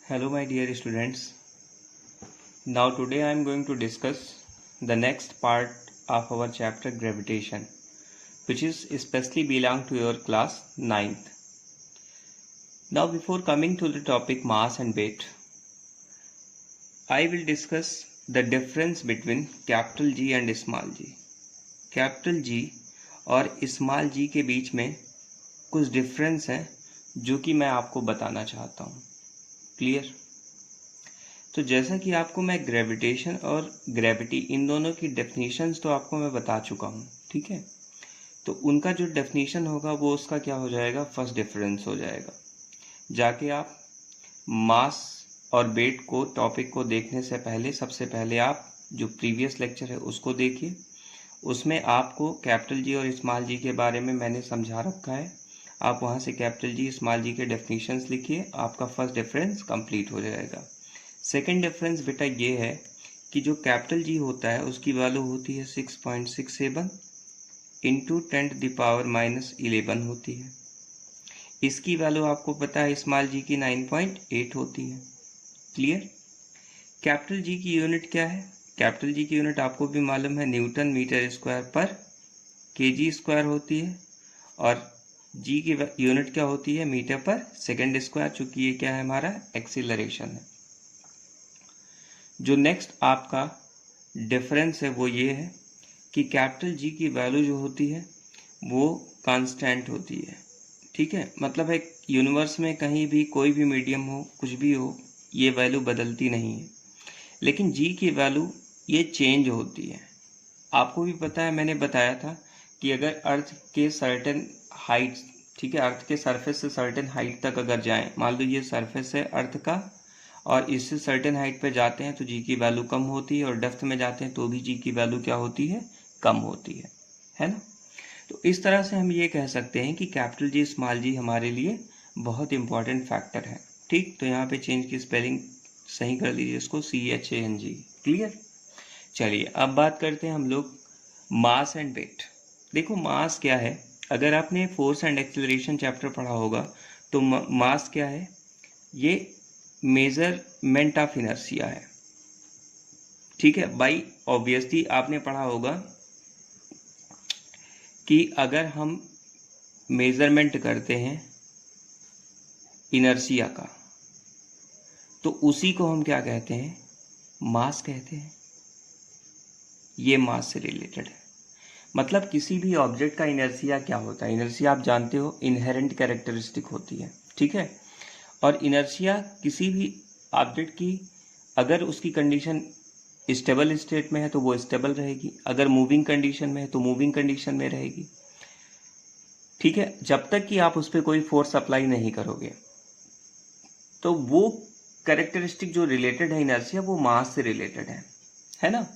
Hello my dear students. Now today I am going to discuss the next part of our chapter gravitation, which is especially belong to your class 9th. Now before coming to the topic mass and weight, I will discuss the difference between capital G and small g. Capital G और small g के बीच में कुछ difference है जो कि मैं आपको बताना चाहता हूँ. क्लियर? तो जैसा कि आपको मैं ग्रेविटेशन और ग्रेविटी इन दोनों की डेफिनेशंस तो आपको मैं बता चुका हूँ, ठीक है. तो उनका जो डेफिनेशन होगा वो उसका क्या हो जाएगा, फर्स्ट डिफरेंस हो जाएगा. जाके आप मास और वेट को टॉपिक को देखने से पहले सबसे पहले आप जो प्रीवियस लेक्चर है उसको देखिए. उसमें आपको कैपिटल जी और स्मॉल जी के बारे में मैंने समझा रखा है. आप वहाँ से कैपिटल जी स्मॉल जी के डेफिनेशंस लिखिए, आपका फर्स्ट डिफरेंस कंप्लीट हो जाएगा. सेकंड डिफरेंस बेटा ये है कि जो कैपिटल जी होता है उसकी वैल्यू होती है 6.67 इंटू 10⁻⁻11 होती है. इसकी वैल्यू आपको पता है स्मॉल जी की 9.8 होती है. क्लियर? कैपिटल जी की यूनिट क्या है? कैपिटल जी की यूनिट आपको भी मालूम है, न्यूटन मीटर स्क्वायर पर केजी स्क्वायर होती है. और जी की यूनिट क्या होती है, मीटर पर सेकेंड स्क्वायर, चूंकि ये क्या है हमारा एक्सीलरेशन है. जो नेक्स्ट आपका डिफरेंस है वो ये है कि कैपिटल जी की वैल्यू जो होती है वो कांस्टेंट होती है. ठीक है, मतलब एक यूनिवर्स में कहीं भी कोई भी मीडियम हो, कुछ भी हो, ये वैल्यू बदलती नहीं है. लेकिन जी की वैल्यू ये चेंज होती है. आपको भी पता है, मैंने बताया था कि अगर अर्थ के सर्टेन हाइट, ठीक है, अर्थ के सरफेस से सर्टेन हाइट तक अगर जाएं, मान लो ये सरफेस है अर्थ का और इससे सर्टेन हाइट पे जाते हैं तो जी की वैल्यू कम होती है, और डेप्थ में जाते हैं तो भी जी की वैल्यू क्या होती है, कम होती है ना. तो इस तरह से हम ये कह सकते हैं कि कैपिटल जी स्मॉल जी हमारे लिए बहुत इंपॉर्टेंट फैक्टर है. ठीक, तो यहाँ पे चेंज की स्पेलिंग सही कर लीजिए, इसको CHANG. क्लियर? चलिए अब बात करते हैं हम लोग मास एंड वेट. देखो मास क्या है, अगर आपने फोर्स एंड एक्सेलरेशन चैप्टर पढ़ा होगा तो मास क्या है, ये मेजरमेंट ऑफ इनर्शिया है. ठीक है, बाई ऑब्वियसली आपने पढ़ा होगा कि अगर हम मेजरमेंट करते हैं इनर्शिया का तो उसी को हम क्या कहते हैं, मास कहते हैं. ये मास से रिलेटेड है. मतलब किसी भी ऑब्जेक्ट का इनर्शिया क्या होता है, इनर्शिया आप जानते हो इनहेरेंट कैरेक्टरिस्टिक होती है. ठीक है, और इनर्शिया किसी भी ऑब्जेक्ट की अगर उसकी कंडीशन स्टेबल स्टेट में है तो वो स्टेबल रहेगी, अगर मूविंग कंडीशन में है तो मूविंग कंडीशन में रहेगी. ठीक है, जब तक कि आप उस पर कोई फोर्स अप्लाई नहीं करोगे. तो वो कैरेक्टरिस्टिक जो रिलेटेड है इनर्शिया, वो मास से रिलेटेड है ना.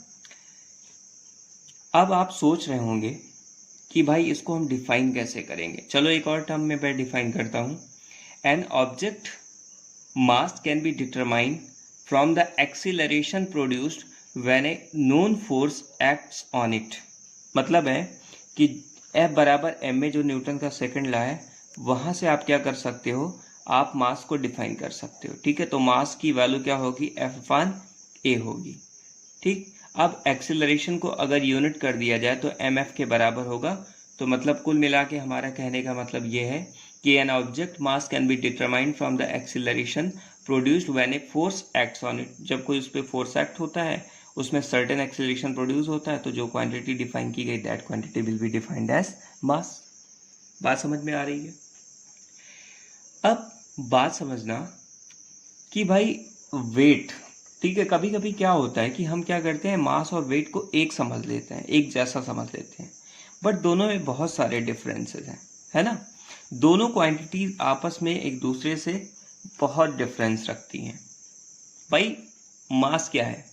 अब आप सोच रहे होंगे कि भाई इसको हम डिफाइन कैसे करेंगे. चलो एक और टर्म में मैं डिफाइन करता हूं. An object mass can be determined from the acceleration produced when A known force acts on it. मतलब है कि F बराबर m में जो न्यूटन का सेकंड लॉ है वहां से आप क्या कर सकते हो, आप मास को डिफाइन कर सकते हो. ठीक है, तो मास की वैल्यू क्या होगी, F/a होगी. ठीक, अब एक्सीलरेशन को अगर यूनिट कर दिया जाए तो mf के बराबर होगा. तो मतलब कुल मिला के हमारा कहने का मतलब ये है कि an object mass can be determined from the acceleration produced when a force acts on it. जब कोई उस पर फोर्स एक्ट होता है, उसमें सर्टेन एक्सीलरेशन प्रोड्यूस होता है, तो जो क्वांटिटी डिफाइन की गई that quantity will be defined as mass. बात समझ में आ रही है? अब बात समझना कि भाई वेट, ठीक है, कभी कभी क्या होता है कि हम क्या करते हैं, मास और वेट को एक समझ लेते हैं, एक जैसा समझ लेते हैं, बट दोनों में बहुत सारे डिफरेंसेस हैं, है ना. दोनों क्वांटिटीज आपस में एक दूसरे से बहुत डिफरेंस रखती हैं. भाई मास क्या है,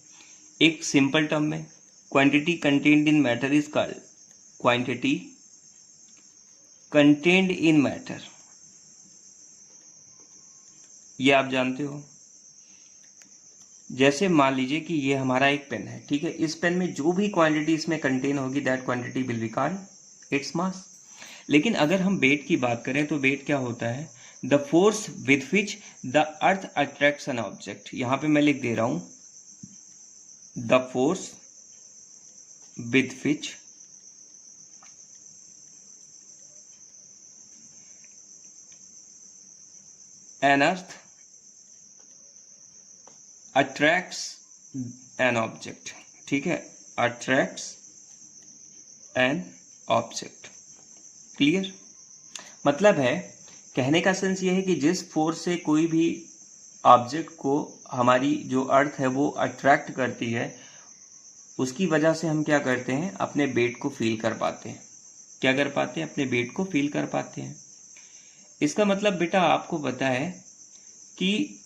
एक सिंपल टर्म में quantity contained in matter is called quantity contained in matter. ये आप जानते हो. जैसे मान लीजिए कि ये हमारा एक पेन है, ठीक है, इस पेन में जो भी क्वांटिटी इसमें कंटेन होगी that quantity will be called its mass. लेकिन अगर हम वेट की बात करें तो वेट क्या होता है, the force with which the earth attracts an object, यहां पे मैं लिख दे रहा हूं the force with which N earth attracts an object, ठीक है, अट्रैक्ट्स एन ऑब्जेक्ट। क्लियर? मतलब है, कहने का सेंस ये है कि जिस फोर्स से कोई भी ऑब्जेक्ट को हमारी जो अर्थ है वो अट्रैक्ट करती है, उसकी वजह से हम क्या करते हैं, अपने वेट को फील कर पाते हैं। क्या कर पाते हैं? अपने वेट को फील कर पाते हैं। इसका मतलब बेटा आपको पता है कि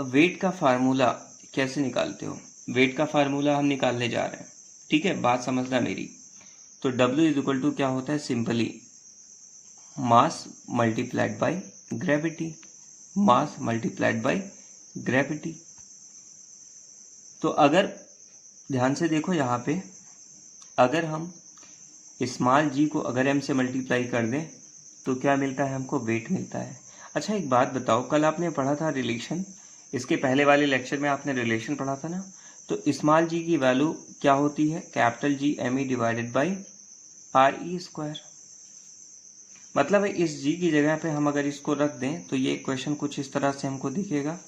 वेट का फार्मूला कैसे निकालते हो। वेट का फार्मूला हम निकालने जा रहे हैं, ठीक है, बात समझना मेरी। तो W इज इक्वल टू क्या होता है, simply mass multiplied by gravity, mass multiplied by gravity. तो अगर ध्यान से देखो यहाँ पे, अगर हम स्मॉल g को अगर m से मल्टीप्लाई कर दें तो क्या मिलता है हमको, वेट मिलता है। अच्छा एक बात बताओ, कल आपने पढ़ा था रिलेशन, इसके पहले वाले लेक्चर में आपने रिलेशन पढ़ा था ना, तो स्मॉल g की वैल्यू क्या होती है, capital G me divided by RE square. मतलब है इस g की जगह पे हम अगर इसको रख दें तो ये इक्वेशन कुछ इस तरह से हमको दिखेगा,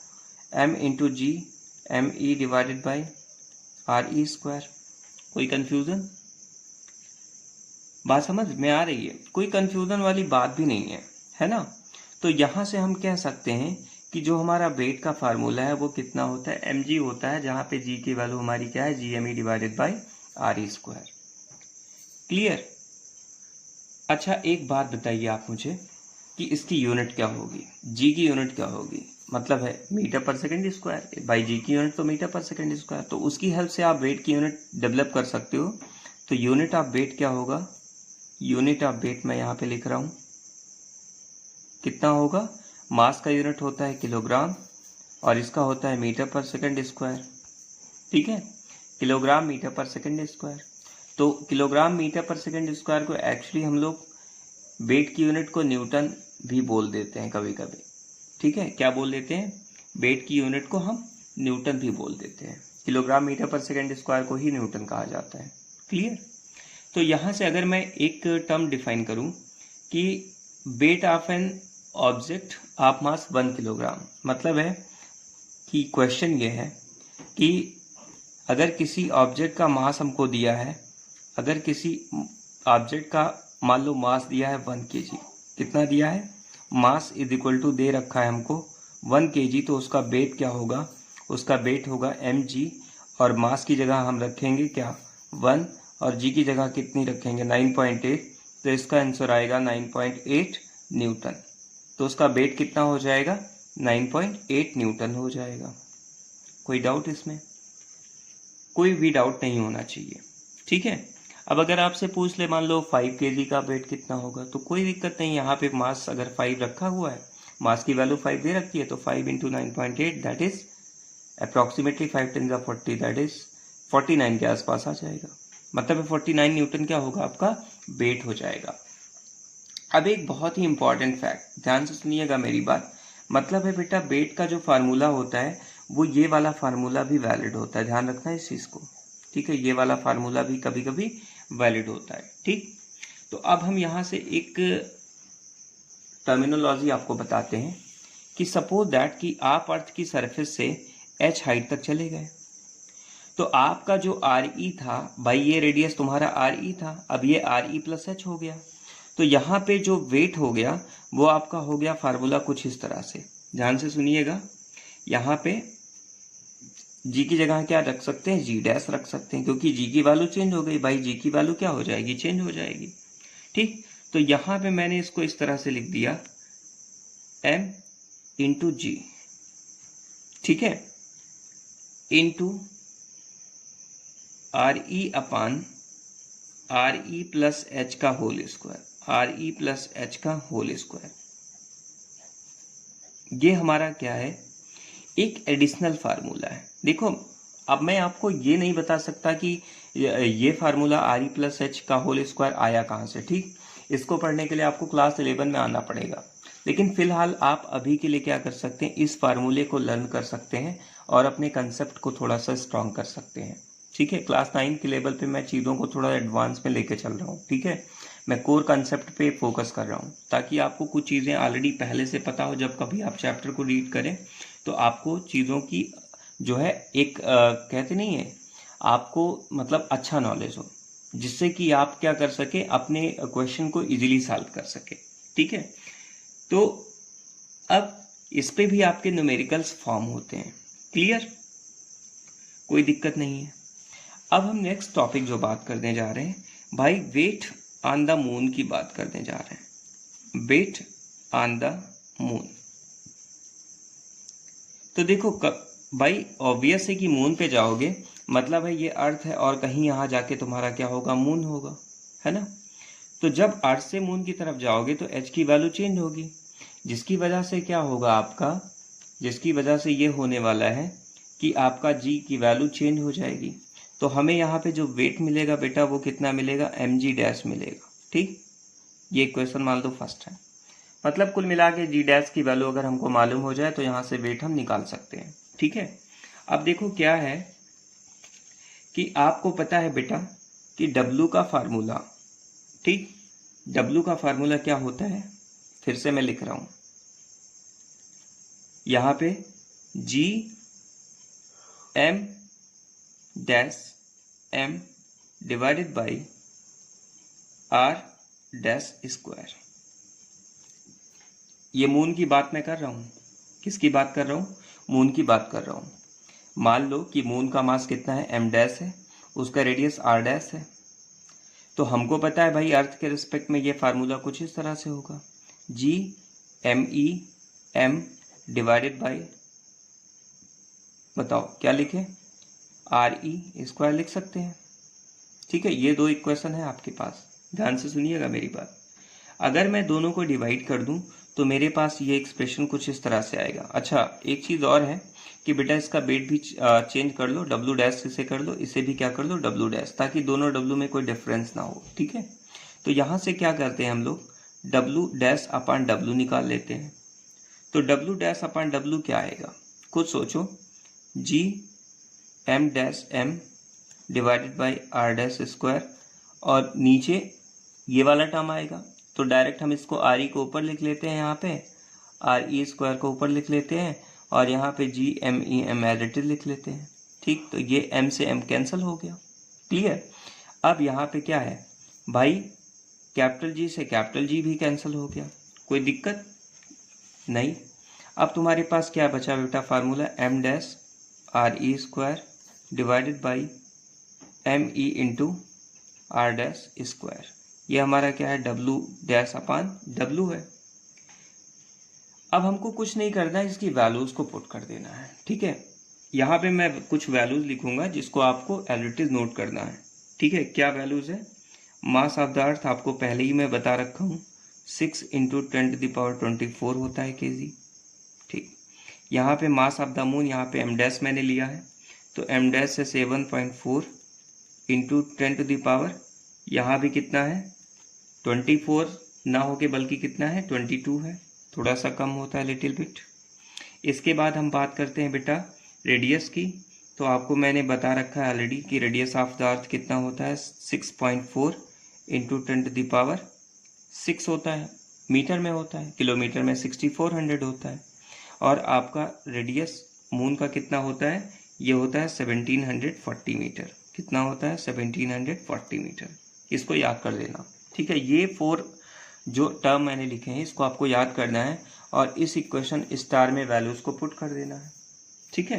m into G me divided by RE square. कोई कंफ्यूजन? बात समझ में आ रही है? कोई कंफ्यूजन वाली बात भी नहीं है ना? तो यहां से हम कह सकते हैं कि जो हमारा वेट का फार्मूला है वो कितना होता है, mg होता है, जहां पे g की वैल्यू हमारी क्या है, GME divided by RE square. Clear? अच्छा एक बात बताइए आप मुझे कि इसकी यूनिट क्या होगी, g की यूनिट क्या होगी, मतलब है मीटर पर सेकंड स्क्वायर, बाई जी की यूनिट तो मीटर पर सेकंड स्क्वायर। तो उसकी हेल्प से आप वेट की यूनिट डेवलप कर सकते हो। तो यूनिट ऑफ वेट क्या होगा, यूनिट ऑफ वेट मैं यहाँ पे लिख रहा हूँ, कितना होगा, मास का यूनिट होता है किलोग्राम और इसका होता है मीटर पर सेकंड स्क्वायर, ठीक है, किलोग्राम मीटर पर सेकंड स्क्वायर। तो किलोग्राम मीटर पर सेकंड स्क्वायर को एक्चुअली हम लोग वेट की यूनिट को न्यूटन भी बोल देते हैं कभी कभी, ठीक है, क्या बोल देते हैं, वेट की यूनिट को हम न्यूटन भी बोल देते हैं, किलोग्राम मीटर पर सेकंड स्क्वायर को ही न्यूटन कहा जाता है। क्लियर? तो यहाँ से अगर मैं एक टर्म डिफाइन करूँ कि weight of an object of mass 1 kilogram, मतलब है कि क्वेश्चन ये है कि अगर किसी ऑब्जेक्ट का मास हमको दिया है, अगर किसी ऑब्जेक्ट का मान लो मास दिया है 1 kg, कितना दिया है, मास इज इक्वल टू दे रखा है हमको 1 kg, तो उसका वेट क्या होगा, उसका वेट होगा mg, और मास की जगह हम रखेंगे क्या 1 और g की जगह कितनी रखेंगे 9.8, तो इसका आंसर आएगा 9.8 न्यूटन। तो उसका वेट कितना हो जाएगा, 9.8 न्यूटन हो जाएगा। कोई डाउट इसमें? कोई भी डाउट नहीं होना चाहिए, ठीक है। अब अगर आपसे पूछ ले मान लो 5 kg का वेट कितना होगा, तो कोई दिक्कत नहीं, यहाँ पे मास अगर 5 रखा हुआ है, मास की वैल्यू 5 दे रखी है, तो 5 into 9.8 that is approximately 5 10 40, that is 49 के आसपास आ जाएगा। मतलब 49 न्यूटन क्या होगा, आपका वेट हो जाएगा। अब एक बहुत ही इंपॉर्टेंट फैक्ट, ध्यान से सुनिएगा मेरी बात, मतलब है बेटा वेट का जो फार्मूला होता है वो ये वाला फार्मूला भी वैलिड होता है, ध्यान रखना इस चीज को, ठीक है, ये वाला फार्मूला भी कभी कभी वैलिड होता है, ठीक। तो अब हम यहाँ से एक टर्मिनोलॉजी आपको बताते हैं कि सपोज दैट कि आप अर्थ की सरफेस से h हाइट तक चले गए, तो आपका जो RE था भाई, ये रेडियस तुम्हारा RE था, अब ये RE प्लस h हो गया, तो यहाँ पे जो वेट हो गया वो आपका हो गया फार्मूला कुछ इस तरह से, ध्यान से सुनिएगा, यहाँ पे g की जगह क्या रख सकते हैं, g डैश रख सकते हैं, क्योंकि g की वैल्यू चेंज हो गई भाई, g की वैल्यू क्या हो जाएगी, चेंज हो जाएगी, ठीक। तो यहाँ पे मैंने इसको इस तरह से लिख दिया m इंटू जी, ठीक है, into RE upon RE plus h का whole square, RE plus h का होल स्क्वायर। ये हमारा क्या है, एक एडिशनल फार्मूला है। देखो अब मैं आपको ये नहीं बता सकता कि ये फार्मूला RE प्लस h का होल स्क्वायर आया कहाँ से, ठीक। इसको पढ़ने के लिए आपको क्लास 11 में आना पड़ेगा। लेकिन फिलहाल आप अभी के लिए क्या कर सकते हैं, इस फार्मूले को लर्न कर सकते हैं और अपने कंसेप्ट को थोड़ा सा स्ट्रॉन्ग कर सकते हैं। ठीक है, क्लास 9 के लेवल पे मैं चीज़ों को थोड़ा एडवांस में लेके चल रहा हूँ। ठीक है, मैं कोर कंसेप्ट पे फोकस कर रहा हूँ ताकि आपको कुछ चीज़ें ऑलरेडी पहले से पता हो। जब कभी आप चैप्टर को रीड करें तो आपको चीज़ों की जो है एक कहते नहीं है, आपको मतलब अच्छा नॉलेज हो, जिससे कि आप क्या कर सके, अपने क्वेश्चन को इजीली सॉल्व कर सके। ठीक है, तो अब इस पे भी आपके न्यूमेरिकल्स फॉर्म होते हैं। क्लियर, कोई दिक्कत नहीं है। अब हम नेक्स्ट टॉपिक जो बात करने जा रहे हैं भाई, वेट ऑन द मून की बात करने जा रहे हैं। वेट ऑन द मून, तो देखो भाई ऑब्वियस है कि मून पे जाओगे मतलब है ये अर्थ है और कहीं यहाँ जाके तुम्हारा क्या होगा, मून होगा, है ना। तो जब अर्थ से मून की तरफ जाओगे तो एच की वैल्यू चेंज होगी, जिसकी वजह से क्या होगा आपका, जिसकी वजह से ये होने वाला है कि आपका जी की वैल्यू चेंज हो जाएगी। तो हमें यहाँ पे जो वेट मिलेगा बेटा वो कितना मिलेगा, एम जी डैश मिलेगा। ठीक, ये क्वेश्चन मान लो फर्स्ट है। मतलब कुल मिला के जी डैश की वैल्यू अगर हमको मालूम हो जाए तो यहाँ से वेट हम निकाल सकते हैं। ठीक है, अब देखो क्या है कि आपको पता है बेटा कि डब्लू का फार्मूला, ठीक, डब्लू का फार्मूला क्या होता है, फिर से मैं लिख रहा हूं यहाँ पे, G M dash M divided by R dash square. ये मून की बात मैं कर रहा हूँ, किसकी बात कर रहा हूँ, मून की बात कर रहा हूँ। मान लो कि मून का मास कितना है, एम डैश है, उसका रेडियस आर डैश है। तो हमको पता है भाई अर्थ के रिस्पेक्ट में ये फार्मूला कुछ इस तरह से होगा, G M E M divided by, बताओ क्या लिखें, आर ई स्क्वायर लिख सकते हैं। ठीक है, ये दो इक्वेशन है आपके पास, ध्यान से सुनिएगा मेरी बात। अगर मैं दोनों को डिवाइड कर दूं तो मेरे पास ये एक्सप्रेशन कुछ इस तरह से आएगा। अच्छा, एक चीज़ और है कि बेटा इसका वेट भी चेंज कर लो, डब्लू डैश से कर लो, इसे भी क्या कर लो, डब्लू डैश, ताकि दोनों डब्लू में कोई डिफरेंस ना हो। ठीक है, तो यहाँ से क्या करते हैं हम लोग, डब्लू डैश अपान डब्लू निकाल लेते हैं। तो डब्लू डैश अपान डब्लू क्या आएगा, खुद सोचो, G M dash M divided by R dash square, और नीचे ये वाला टर्म आएगा। तो डायरेक्ट हम इसको आर ई को ऊपर लिख लेते हैं, यहाँ पे आर ई स्क्वायर को ऊपर लिख लेते हैं, और यहाँ पे G M E M as it is लिख लेते हैं। ठीक, तो ये एम से एम कैंसिल हो गया। क्लियर, अब यहाँ पे क्या है भाई, कैपिटल जी से कैपिटल जी भी कैंसिल हो गया, कोई दिक्कत नहीं। अब तुम्हारे पास क्या बचा बेटा formula, M dash R E square divided by M E into R dash square. ये हमारा क्या है, डब्लू डैश अपान डब्लू है। अब हमको कुछ नहीं करना है, इसकी वैल्यूज को पुट कर देना है। ठीक है, यहाँ पे मैं कुछ वैल्यूज लिखूंगा जिसको आपको एलिटिव नोट करना है। ठीक है, क्या वैल्यूज है, मास ऑफ द अर्थ आपको पहले ही मैं बता रखा हूँ, 6 इंटू 10⁻24 होता है केजी। ठीक, यहाँ पे मास ऑफ द मून, यहाँ पे एम डैश मैंने लिया है, तो एम डैश से 7.4 इंटू 10⁻, यहाँ भी कितना है 24 ना होके बल्कि कितना है 22 है, थोड़ा सा कम होता है लिटिल बिट। इसके बाद हम बात करते हैं बेटा रेडियस की। तो आपको मैंने बता रखा है ऑलरेडी कि रेडियस ऑफ द अर्थ कितना होता है, 6.4 इंटू 10⁻6 होता है, मीटर में होता है, किलोमीटर में 6400 होता है। और आपका रेडियस मून का कितना होता है, ये होता है 1740 मीटर। कितना होता है, 1740 मीटर। इसको याद कर देना। ठीक है, ये 4 जो टर्म मैंने लिखे हैं इसको आपको याद करना है और इस इक्वेशन स्टार में वैल्यूज को पुट कर देना है। ठीक है,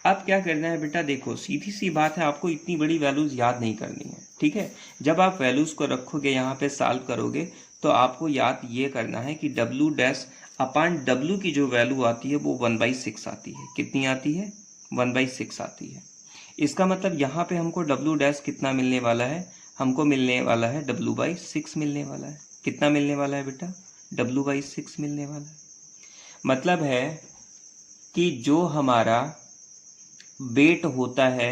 अब क्या करना है बेटा, देखो सीधी सी बात है, आपको इतनी बड़ी वैल्यूज याद नहीं करनी है। ठीक है, जब आप वैल्यूज को रखोगे यहाँ पे सॉल्व करोगे तो आपको याद ये करना है कि डब्लू डैश अपान डब्लू की जो वैल्यू आती है वो 1/6 आती है। कितनी आती है, 1/6 आती है। इसका मतलब यहाँ पे हमको डब्लू डैश कितना मिलने वाला है, हमको मिलने वाला है W/6 मिलने वाला है। कितना मिलने वाला है बेटा, W/6 मिलने वाला है। मतलब है कि जो हमारा वेट होता है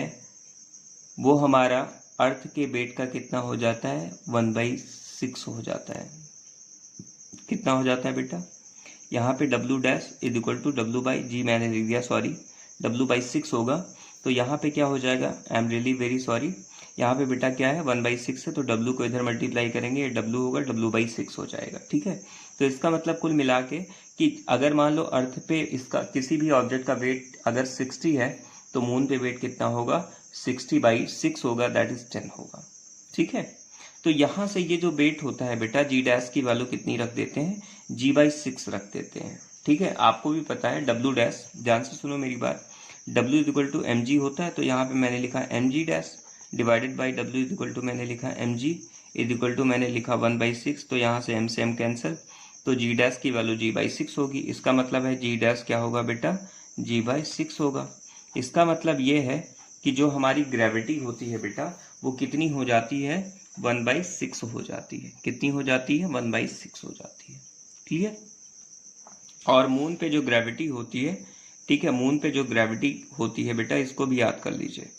वो हमारा अर्थ के वेट का कितना हो जाता है, 1/6 हो जाता है। कितना हो जाता है बेटा, यहाँ पे W dash is equal to W by G मैंने लिख दिया, सॉरी, W बाई 6 होगा। तो यहाँ पे क्या हो जाएगा, I am really very sorry, यहाँ पे बेटा क्या है 1/6 है, तो W को इधर मल्टीप्लाई करेंगे, ये W होगा, W बाई 6 हो जाएगा। ठीक है, तो इसका मतलब कुल मिला के कि अगर मान लो अर्थ पे इसका किसी भी ऑब्जेक्ट का वेट अगर 60 है तो मून पे वेट कितना होगा, 60/6 होगा, दैट इज 10 होगा। ठीक है, तो यहाँ से ये जो वेट होता है बेटा, जी डैश की वैल्यू कितनी रख देते हैं, G/6 रख देते हैं। ठीक है, आपको भी पता है W डैश, ध्यान से सुनो मेरी बात, W is equal to mg होता है, तो यहाँ पे मैंने लिखा mg dash divided by W is equal to मैंने लिखा mg इज इक्वल टू मैंने लिखा 1/6, तो यहाँ से m से m कैंसिल, तो G डैश की वैल्यू G/6 होगी। इसका मतलब है G डैश क्या होगा बेटा, G/6 होगा। इसका मतलब ये है कि जो हमारी ग्रेविटी होती है बेटा वो कितनी हो जाती है, 1/6 हो जाती है। कितनी हो जाती है, 1/6 हो जाती है। क्लियर। और मून पे जो ग्रेविटी होती है, ठीक है, मून पे जो ग्रेविटी होती है बेटा इसको भी याद कर लीजिए।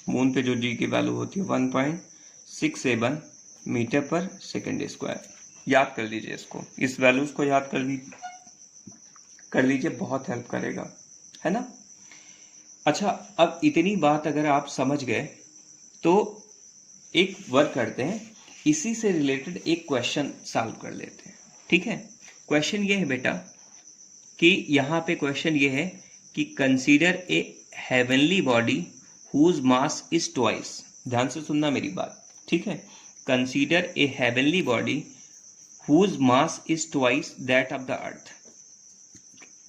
मून पे जो जी की वैल्यू होती है 1.67 मीटर पर सेकेंड स्क्वायर, याद कर लीजिए इसको, इस वैल्यूज को याद कर लीजिए, बहुत हेल्प करेगा, है ना। अच्छा, अब इतनी बात अगर आप समझ गए तो एक वर्क करते हैं, इसी से रिलेटेड एक क्वेश्चन सॉल्व कर लेते हैं। ठीक है, क्वेश्चन ये है बेटा कि यहाँ पे क्वेश्चन ये है कि consider a heavenly body whose mass is twice, ध्यान से सुनना मेरी बात, ठीक है, consider a heavenly body whose mass is twice that of the earth.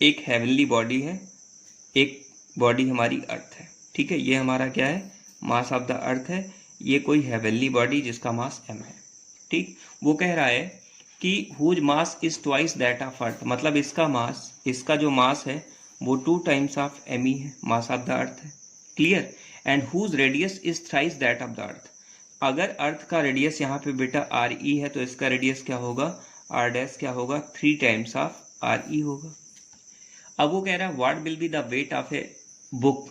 एक हेवनली बॉडी है, एक बॉडी हमारी अर्थ है, ठीक है, ये हमारा क्या है, मास ऑफ द अर्थ है, ये कोई हेवनली बॉडी जिसका मास m है। ठीक, वो कह रहा है कि whose mass is twice that of earth, मतलब इसका मास, इसका जो मास है वो 2 टाइम्स ऑफ m है, मास ऑफ द अर्थ है। Clear. And whose radius is thrice that of the earth, अगर अर्थ का रेडियस यहाँ पे बेटा RE है तो इसका रेडियस क्या होगा, R डैश क्या होगा, 3 टाइम्स ऑफ RE होगा। अब वो कह रहा है what will be the weight of a book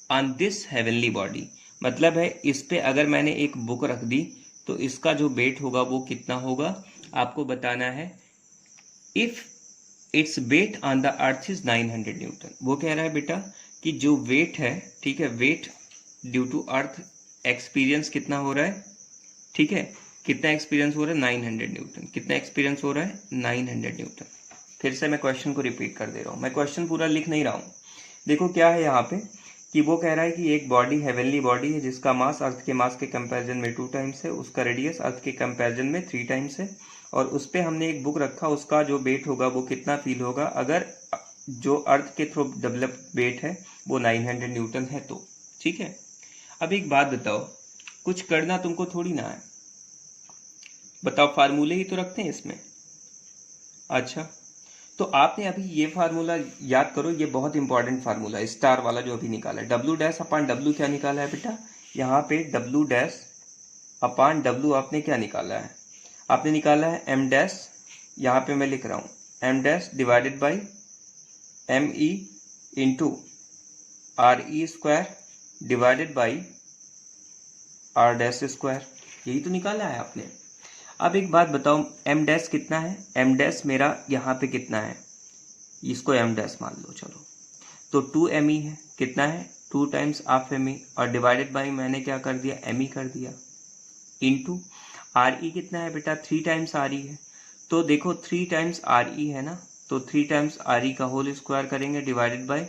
on this heavenly body, मतलब है इस पे अगर मैंने एक बुक रख दी तो इसका जो वेट होगा वो कितना होगा, आपको बताना है। If its weight on the earth is 900 Newton, वो कह रहा है बेटा कि जो वेट है, ठीक है, weight due to earth experience कितना हो रहा है, ठीक है, कितना एक्सपीरियंस हो रहा है, 900 न्यूटन। कितना एक्सपीरियंस हो रहा है, 900 न्यूटन। फिर से मैं क्वेश्चन को रिपीट कर दे रहा हूँ, मैं क्वेश्चन पूरा लिख नहीं रहा हूँ। देखो क्या है यहाँ पे कि वो कह रहा है कि एक बॉडी हेवनली बॉडी है जिसका मास अर्थ के मास के कंपैरिजन में 2 टाइम्स है, उसका रेडियस अर्थ के कंपैरिजन में 3 टाइम्स है, और उस पर हमने एक बुक रखा, उसका जो वेट होगा वो कितना फील होगा अगर जो अर्थ के थ्रू डेवलप वेट है वो 900 न्यूटन है तो। ठीक है, अब एक बात बताओ, कुछ करना तुमको थोड़ी ना है, बताओ, फार्मूले ही तो रखते हैं इसमें। अच्छा, तो आपने अभी ये फार्मूला याद करो, ये बहुत इंपॉर्टेंट फार्मूला है, स्टार वाला जो अभी निकाला है, W डैश अपान W क्या निकाला है बेटा, यहाँ पे W डैश अपान W आपने क्या निकाला है, आपने निकाला है M डैश, यहाँ पे मैं लिख रहा हूँ M dash divided by ME into RE square divided by R dash square, यही तो निकाला है आपने। अब एक बात बताओ, M डैश कितना है, M डैश मेरा यहाँ पे कितना है, इसको M डैश मान लो, चलो, तो 2ME है, कितना है, 2 टाइम्स ऑफ ME, और डिवाइडेड बाई मैंने क्या कर दिया, ME कर दिया, इनटू RE कितना है बेटा, 3 टाइम्स RE है, तो देखो 3 टाइम्स RE है ना, तो 3 टाइम्स RE का होल स्क्वायर करेंगे डिवाइडेड बाई,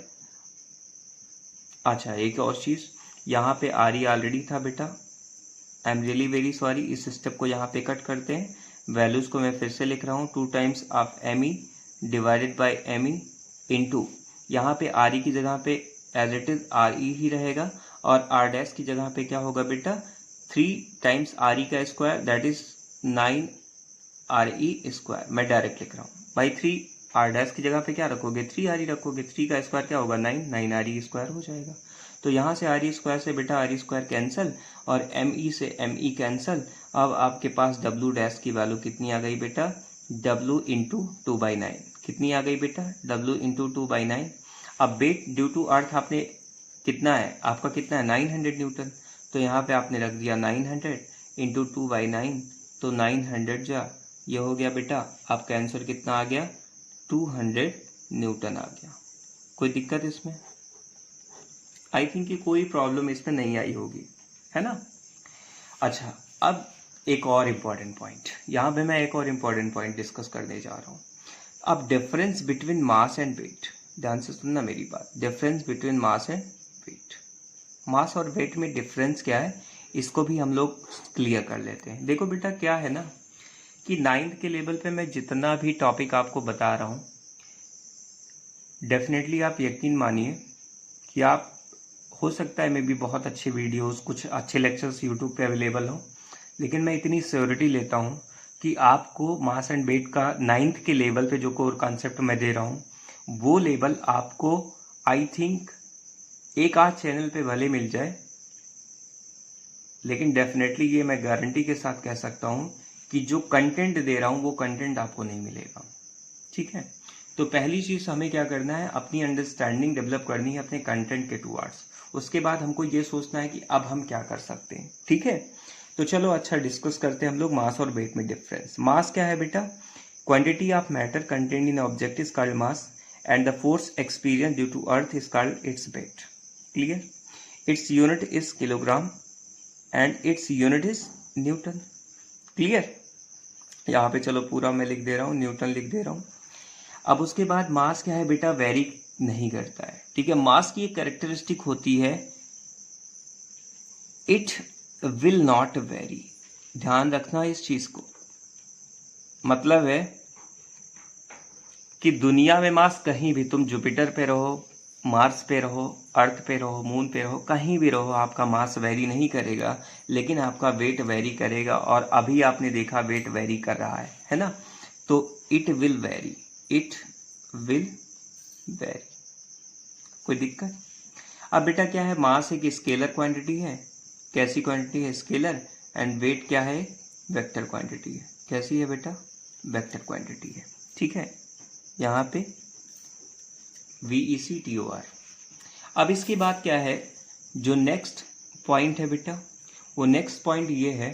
अच्छा एक और चीज़, यहाँ पे RE ऑलरेडी था बेटा, I am really very sorry, इस स्टेप को यहाँ पे कट करते हैं, वैल्यूज को मैं फिर से लिख रहा हूँ, 2 times of ME divided by ME into यहाँ पे RE की जगह पे एज इट इज RE ही रहेगा, और R डैश की जगह पे क्या होगा बेटा, 3 टाइम्स RE का square that is 9 RE square, मैं डायरेक्ट लिख रहा हूँ बाई 3, R डैश की जगह पे क्या रखोगे, 3 RE रखोगे, 3 का स्क्वायर क्या होगा, 9 RE स्क्वायर हो जाएगा। तो यहाँ से RE स्क्वायर से बेटा RE स्क्वायर कैंसिल, और ME से ME कैंसिल, अब आपके पास W डैश की वैल्यू कितनी आ गई बेटा, W इंटू 2/9, कितनी आ गई बेटा, W इंटू 2/9। अब वेट ड्यू टू अर्थ आपने कितना है, आपका कितना है, 900 न्यूटन, तो यहाँ पे आपने रख दिया 900 इंटू 2/9, तो 900 जा, ये हो गया बेटा, आपका आंसर कितना आ गया, 200 न्यूटन आ गया। कोई दिक्कत इसमें? आई थिंक कि कोई प्रॉब्लम इसमें नहीं आई होगी, है ना। अच्छा, अब एक और इम्पॉर्टेंट पॉइंट, यहाँ पे मैं एक और इम्पॉर्टेंट पॉइंट डिस्कस करने जा रहा हूँ। अब difference between mass and weight, ध्यान से सुनना मेरी बात। Difference between mass and weight, mass और वेट में डिफरेंस क्या है, इसको भी हम लोग क्लियर कर लेते हैं। देखो बेटा, क्या है ना कि 9th के लेवल पे मैं जितना भी टॉपिक आपको बता रहा हूँ, डेफिनेटली आप यकीन मानिए कि आप, हो सकता है मैं भी बहुत अच्छे वीडियोस, कुछ अच्छे लेक्चर्स यूट्यूब पे अवेलेबल हो, लेकिन मैं इतनी श्योरिटी लेता हूँ कि आपको मास एंड वेट का 9th के लेवल पे जो कोर कॉन्सेप्ट मैं दे रहा हूँ, वो लेवल आपको आई थिंक एक आध चैनल पे भले मिल जाए, लेकिन डेफिनेटली ये मैं गारंटी के साथ कह सकता हूँ कि जो कंटेंट दे रहा हूँ वो कंटेंट आपको नहीं मिलेगा। ठीक है, तो पहली चीज़ हमें क्या करना है, अपनी अंडरस्टैंडिंग डेवलप करनी है अपने कंटेंट के टुवर्ड्स। उसके बाद हमको ये सोचना है कि अब हम क्या कर सकते हैं। ठीक है, तो चलो अच्छा डिस्कस करते हैं हम लोग मास और वेट में डिफरेंस। मास क्या है बेटा? Quantity of matter content in object is called mass and the force experience due to earth is called its weight. Clear? Its unit is kilogram and its unit is newton. Clear? यहाँ पे चलो पूरा मैं लिख दे रहा हूँ, Newton लिख दे रहा हूँ। अब उसके बाद मास क्या है बेटा? वेरी नहीं करता है। ठीक है, मास की एक कैरेक्टरिस्टिक होती है, इट विल नॉट वेरी। ध्यान रखना इस चीज को। मतलब है कि दुनिया में मास कहीं भी, तुम जुपिटर पे रहो, मार्स पे रहो, अर्थ पे रहो, मून पे रहो, कहीं भी रहो, आपका मास वेरी नहीं करेगा, लेकिन आपका वेट वेरी करेगा। और अभी आपने देखा वेट वेरी कर रहा है ना। तो it will very, it will very. कोई दिक्कत? अब बेटा क्या है, मास एक स्केलर क्वांटिटी है। कैसी क्वांटिटी है? स्केलर। एंड वेट क्या है? वेक्टर क्वांटिटी है। कैसी है बेटा? वेक्टर क्वांटिटी है। ठीक है, यहाँ पे VECTOR। अब इसके बाद क्या है, जो नेक्स्ट पॉइंट है बेटा, वो नेक्स्ट पॉइंट ये है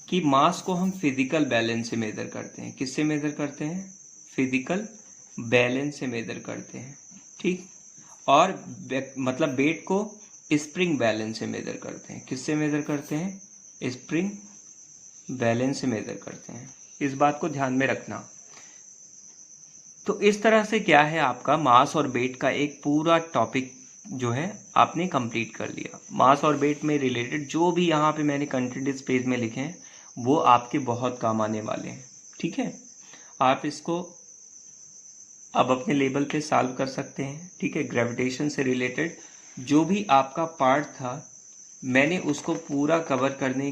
कि मास को हम फिजिकल बैलेंस से मेजर करते हैं। किससे मेजर करते हैं? फिजिकल बैलेंस से मेजर करते हैं। ठीक, और मतलब वेट को स्प्रिंग बैलेंस से मेजर करते हैं। किससे मेजर करते हैं? स्प्रिंग बैलेंस से मेजर करते हैं। इस बात को ध्यान में रखना। तो इस तरह से क्या है, आपका मास और वेट का एक पूरा टॉपिक जो है आपने कंप्लीट कर लिया। मास और वेट में रिलेटेड जो भी यहाँ पे मैंने कंटेंट इस पेज में लिखे हैं, वो आपके बहुत काम आने वाले हैं। ठीक है, आप इसको अब अपने लेवल पे सॉल्व कर सकते हैं। ठीक है, ग्रेविटेशन से रिलेटेड जो भी आपका पार्ट था, मैंने उसको पूरा कवर करने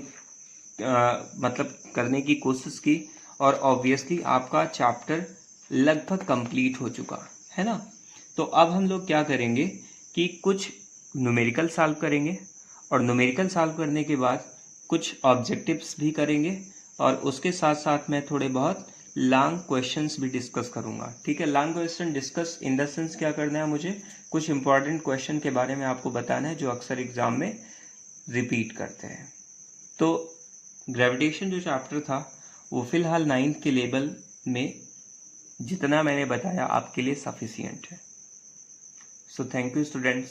करने की कोशिश की, और ऑब्वियसली आपका चैप्टर लगभग कंप्लीट हो चुका है ना। तो अब हम लोग क्या करेंगे कि कुछ न्यूमेरिकल सॉल्व करेंगे, और न्यूमेरिकल सॉल्व करने के बाद कुछ ऑब्जेक्टिव्स भी करेंगे, और उसके साथ साथ मैं थोड़े बहुत लॉन्ग क्वेश्चंस भी डिस्कस करूंगा। ठीक है, long question discuss in the sense क्या करना है, मुझे कुछ इंपॉर्टेंट क्वेश्चन के बारे में आपको बताना है जो अक्सर एग्जाम में रिपीट करते हैं। तो ग्रेविटेशन जो चैप्टर था वो फिलहाल 9th के लेवल में जितना मैंने बताया आपके लिए सफिशिएंट है। So thank you students.